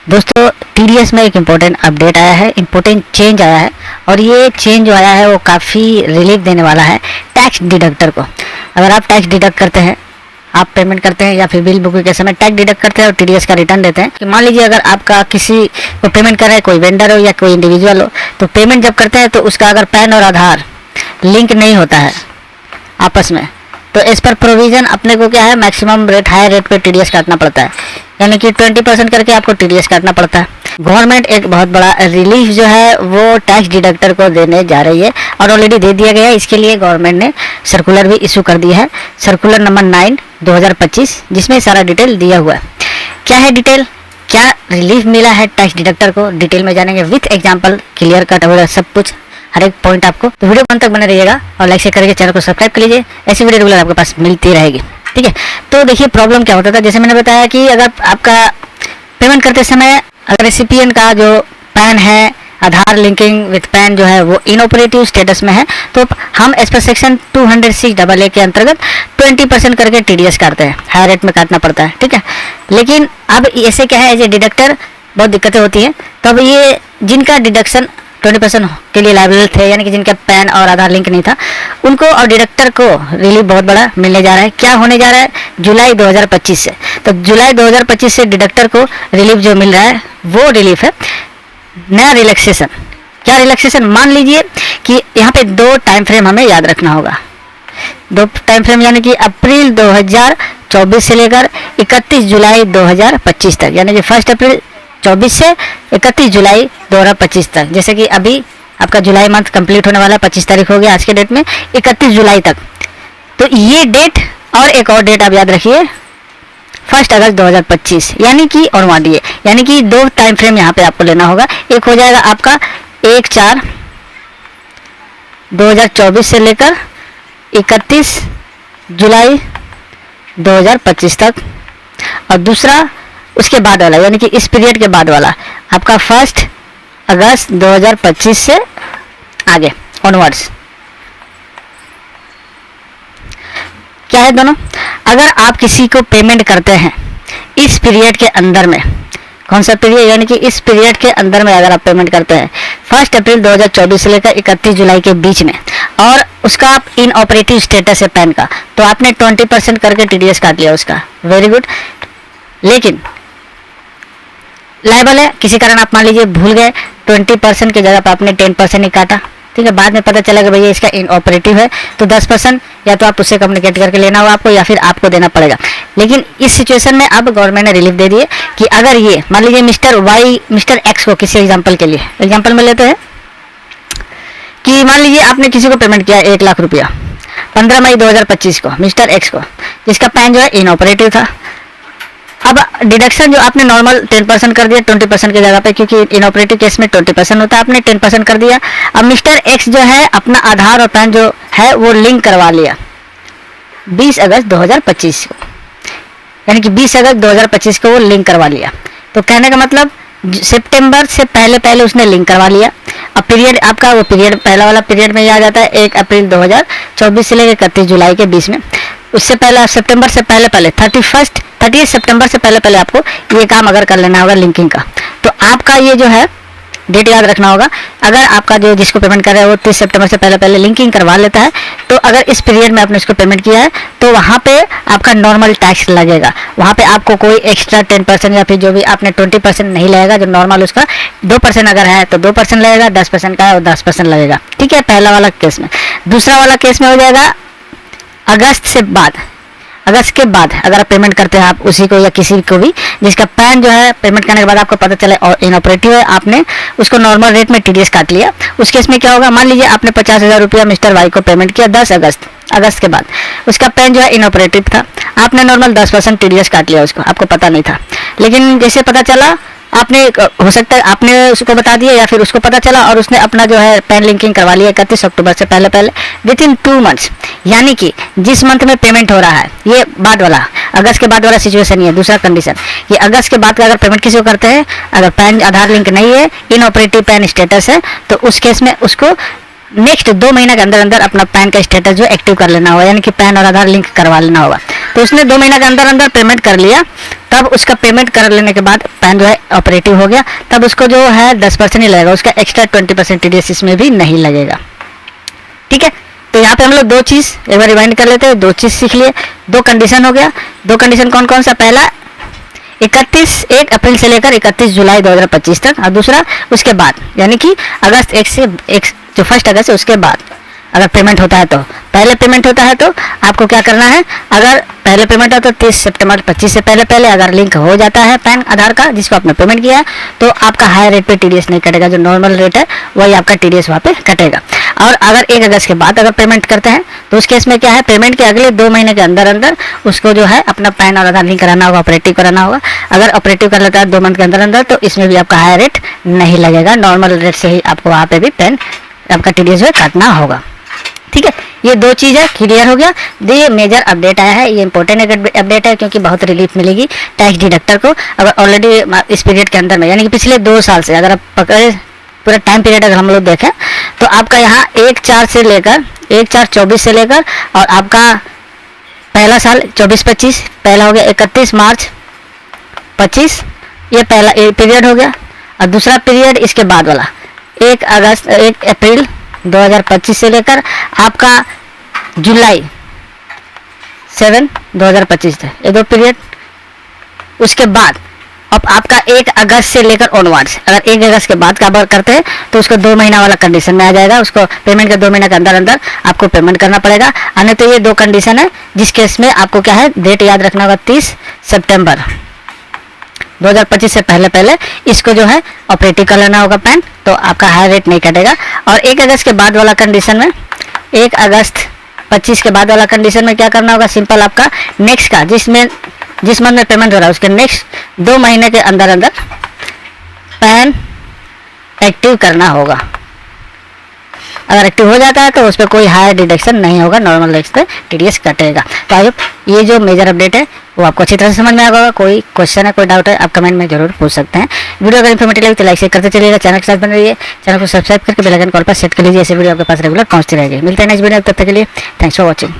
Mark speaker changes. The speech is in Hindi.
Speaker 1: दोस्तों टीडीएस में एक इम्पोर्टेंट अपडेट आया है, इम्पोर्टेंट चेंज आया है और ये चेंज जो आया है वो काफ़ी रिलीफ देने वाला है टैक्स डिडक्टर को। अगर आप टैक्स डिडक्ट करते हैं, आप पेमेंट करते हैं या फिर बिल बुकिंग के समय टैक्स डिडक्ट करते हैं और टीडीएस का रिटर्न देते हैं कि मान लीजिए अगर आपका किसी को पेमेंट कर रहा है, कोई वेंडर हो या कोई इंडिविजुअल हो, तो पेमेंट जब करते हैं तो उसका अगर पैन और आधार लिंक नहीं होता है आपस में, तो इस पर प्रोविज़न अपने को क्या है, मैक्सिमम रेट हाई रेट पे टीडीएस काटना पड़ता है, यानी कि 20% करके आपको टीडीएस काटना पड़ता है। गवर्नमेंट एक बहुत बड़ा रिलीफ जो है वो टैक्स डिडक्टर को देने जा रही है और ऑलरेडी दे दिया गया है। इसके लिए गवर्नमेंट ने सर्कुलर भी इशू कर दिया है, सर्कुलर नंबर 9/2025, जिसमें सारा डिटेल दिया हुआ है। क्या है डिटेल, क्या रिलीफ मिला है टैक्स डिडक्टर को, डिटेल में जानेंगे विथ एग्जाम्पल, क्लियर कट वगैरह सब कुछ, हर एक पॉइंट आपको। तो वीडियो अंत तक बने रहिएगा और लाइक शेयर करके चैनल को सब्सक्राइब कर लीजिए, ऐसी वीडियो रेगुलर आपके पास मिलती रहेगी। ठीक है, तो देखिए प्रॉब्लम क्या होता था, जैसे मैंने बताया कि अगर आपका पेमेंट करते समय अगर रेसिपिएंट का जो पैन है, आधार लिंकिंग विथ पैन जो है वो इनऑपरेटिव स्टेटस में है, तो हम एज पर सेक्शन 206AA के अंतर्गत 20% करके टीडीएस काटते हैं, हाई रेट में काटना पड़ता है। ठीक है, लेकिन अब ऐसे क्या है, एज ए डिडक्टर बहुत दिक्कतें होती हैं। तो अब ये जिनका डिडक्शन 20% के लिए लायबल थे, यानी कि जिनका पैन और आधार लिंक नहीं था, उनको और डिडक्टर को रिलीफ बहुत बड़ा मिलने जा रहा है। क्या होने जा रहा है, जुलाई 2025 से। तो जुलाई 2025 से डिडक्टर को रिलीफ जो मिल रहा है वो रिलीफ है नया रिलैक्सेशन। क्या रिलैक्सेशन, मान लीजिए कि यहाँ पे 2 टाइम फ्रेम हमें याद रखना होगा, 2 टाइम फ्रेम, यानी कि अप्रैल 2024 से लेकर 31 जुलाई 2025 तक, यानी कि 1 अप्रैल 24 से 31 जुलाई 2025 तक। जैसे कि अभी आपका जुलाई मंथ कंप्लीट होने वाला है, 25 तारीख हो गया आज के डेट में, 31 जुलाई तक। तो ये डेट और एक और डेट आप याद रखिए, 1 अगस्त 2025, यानी कि और मानिए, यानी कि 2 टाइम फ्रेम यहाँ पे आपको लेना होगा। एक हो जाएगा आपका 1/4/2024 से लेकर 31 जुलाई 2025 तक, और दूसरा उसके बाद वाला, यानी कि इस पीरियड के बाद वाला आपका 1 अगस्त 2025 से आगे ऑनवर्ड्स। क्या है दोनों, अगर आप किसी को पेमेंट करते हैं इस पीरियड के अंदर में, कौन सा पीरियड, यानी कि इस पीरियड के अंदर में अगर आप पेमेंट करते हैं 1 अप्रैल 2024 से लेकर 31 जुलाई के बीच में, और उसका आप इन ऑपरेटिव स्टेटस है पैन का, तो आपने 20% करके टीडीएस काट लिया उसका, वेरी गुड। लेकिन लायबल है, किसी कारण आप मान लीजिए भूल गए, 20% की जगह पर आपने 10% ही काटा। ठीक है, बाद में पता चला कि भैया इसका इनऑपरेटिव है, तो 10% या तो आप उससे कम्युनिकेट करके लेना होगा आपको, या फिर आपको देना पड़ेगा। लेकिन इस सिचुएशन में अब गवर्नमेंट ने रिलीफ दे दिए कि अगर ये मान लीजिए मिस्टर एक्स को, किसी एग्जाम्पल के लिए एग्जाम्पल में लेते हैं कि मान लीजिए आपने किसी को पेमेंट किया 1 लाख रुपया 15 मई 2025 को मिस्टर एक्स को, जिसका पैन जो है इनऑपरेटिव था। अब डिडक्शन जो आपने नॉर्मल 10% कर दिया 20% की जगह पे, क्योंकि इनऑपरेटिव केस में 20% होता है, आपने 10% कर दिया। अब मिस्टर एक्स जो है अपना आधार और पैन जो है वो लिंक करवा लिया 20 अगस्त 2025 को, यानी कि 20 अगस्त 2025 को वो लिंक करवा लिया। तो कहने का मतलब सितंबर से पहले उसने लिंक करवा लिया। अब पीरियड आपका वो पीरियड पहला वाला पीरियड में आ जाता है 1 अप्रैल 2024 से लेकर 31 जुलाई के बीच में। उससे पहले सितंबर से पहले 30 सितंबर से पहले आपको ये काम अगर कर लेना होगा लिंकिंग का, तो आपका ये जो है डेट याद रखना होगा। अगर आपका जो जिसको पेमेंट कर रहा है वो 30 सितंबर से पहले लिंकिंग करवा लेता है, तो अगर इस पीरियड में आपने इसको पेमेंट किया है तो वहाँ पे आपका नॉर्मल टैक्स लगेगा। वहाँ पे आपको कोई एक्स्ट्रा 10% या फिर जो भी आपने 20% नहीं लगेगा, जो नॉर्मल उसका 2% अगर है तो 2% लगेगा, 10% का है और 10% लगेगा। ठीक है, पहला वाला केस में। दूसरा वाला केस में हो जाएगा अगस्त के बाद अगर आप पेमेंट करते हैं आप उसी को या किसी को भी जिसका पैन जो है पेमेंट करने के बाद आपको पता चले और इनऑपरेटिव है, आपने उसको नॉर्मल रेट में टीडीएस काट लिया। उस केस में क्या होगा, मान लीजिए आपने 50,000 रुपया मिस्टर वाई को पेमेंट किया 10 अगस्त के बाद, उसका पैन जो है इनऑपरेटिव था, आपने नॉर्मल 10% टीडीएस काट लिया, उसको आपको पता नहीं था। लेकिन जैसे पता चला, आपने हो सकता है आपने उसको बता दिया या फिर उसको पता चला और उसने अपना जो है पैन लिंकिंग करवा लिया 31 अक्टूबर से पहले विद इन 2 मंथ्स, यानी कि जिस मंथ में पेमेंट हो रहा है, ये बाद वाला अगस्त के बाद वाला सिचुएशन ही है। दूसरा कंडीशन ये अगस्त के बाद का अगर पेमेंट किसी को करते हैं, अगर पैन आधार लिंक नहीं है, इनऑपरेटिव पैन स्टेटस है, तो उस केस में उसको नेक्स्ट 2 महीने के अंदर अपना पैन का स्टेटस जो एक्टिव कर लेना होगा, यानी कि पैन और आधार लिंक करवा लेना होगा। तो उसने 2 महीने के अंदर पेमेंट कर लिया तब उसका पेमेंट कर लेने के बाद पैन जो है ऑपरेटिव हो गया, तब उसको जो है 10% ही लगेगा, उसका एक्स्ट्रा 20% TDS इसमें भी नहीं लगेगा। ठीक है, तो यहाँ पे हम लोग दो चीज़ एक बार रिवाइंड कर लेते हैं, दो चीज़ सीख लिए, दो कंडीशन हो गया। दो कंडीशन कौन कौन सा? पहला 1 अप्रैल से लेकर 31 जुलाई 2025 तक, और दूसरा उसके बाद यानी कि अगस्त 1 से 1 जो 1 अगस्त है उसके बाद अगर पेमेंट होता है तो। पहले पेमेंट होता है तो आपको क्या करना है, अगर पहले पेमेंट है तो 30 सितंबर 25 से पहले अगर लिंक हो जाता है पैन आधार का जिसको आपने पेमेंट किया है, तो आपका हाई रेट पे TDS नहीं कटेगा, जो नॉर्मल रेट है वही आपका TDS वहाँ पे कटेगा। और अगर 1 अगस्त के बाद अगर पेमेंट करते हैं तो उस केस में क्या है, पेमेंट के अगले 2 महीने के अंदर अंदर उसको जो है अपना पैन और आधार लिंक कराना होगा, ऑपरेटिव कराना होगा। अगर ऑपरेटिव कर लेता है 2 मंथ के अंदर अंदर तो इसमें भी आपका हाई रेट नहीं लगेगा, नॉर्मल रेट से ही आपको वहाँ पे भी पैन आपका TDS जो है काटना होगा। ठीक है, ये दो चीज़ें क्लियर हो गया। ये मेजर अपडेट आया है, ये इंपॉर्टेंट अपडेट है क्योंकि बहुत रिलीफ मिलेगी टैक्स डिडक्टर को। अगर ऑलरेडी इस पीरियड के अंदर में यानी कि पिछले 2 साल से अगर आप पकड़े पूरा टाइम पीरियड अगर हम लोग देखें तो आपका यहाँ 1/4 से लेकर 1/4/24 से लेकर और आपका पहला साल 24-25 पहला हो गया 31 मार्च 25, ये पहला पीरियड हो गया। और दूसरा पीरियड इसके बाद वाला 1 अप्रैल 2025 से लेकर आपका जुलाई 7 2025 तक, ये 2 पीरियड। उसके बाद अब आपका 1 अगस्त से लेकर ऑनवर्ड्स, अगर 1 अगस्त के बाद का बार करते हैं तो उसको 2 महीना वाला कंडीशन में आ जाएगा, उसको पेमेंट के 2 महीने के अंदर अंदर आपको पेमेंट करना पड़ेगा। अन्य तो ये 2 कंडीशन है जिस केस में आपको क्या है, डेट याद रखना होगा 30 सितंबर 2025 से पहले इसको जो है ऑपरेटिव कर लेना होगा पैन, तो आपका हाई रेट नहीं कटेगा। और 1 अगस्त के बाद वाला कंडीशन में 1 अगस्त 25 के बाद वाला कंडीशन में क्या करना होगा, सिंपल आपका नेक्स्ट का जिस मंथ में पेमेंट हो रहा है उसके नेक्स्ट 2 महीने के अंदर अंदर पैन एक्टिव करना होगा। अगर एक्टिव हो जाता है तो उस पर कोई हाई डिडक्शन नहीं होगा, नॉर्मल रेट पे TDS कटेगा। तो आई होप ये जो मेजर अपडेट है वो आपको अच्छी तरह से समझ में आ होगा। कोई क्वेश्चन है, कोई डाउट है, आप कमेंट में जरूर पूछ सकते हैं। वीडियो अगर इन्फॉर्मेटिव लगे तो लाइक शेयर करते चलिएगा, चैनल के साथ बने रहिए, चैनल को सब्सक्राइब करके बेल आइकन कॉल पर सेट कर लीजिए, ऐसे वीडियो आपके पास रेगुलर पहुंचती रहेगी। मिलते हैं नेक्स्ट वीडियो, तब तक के लिए थैंक्स फॉर वॉचिंग।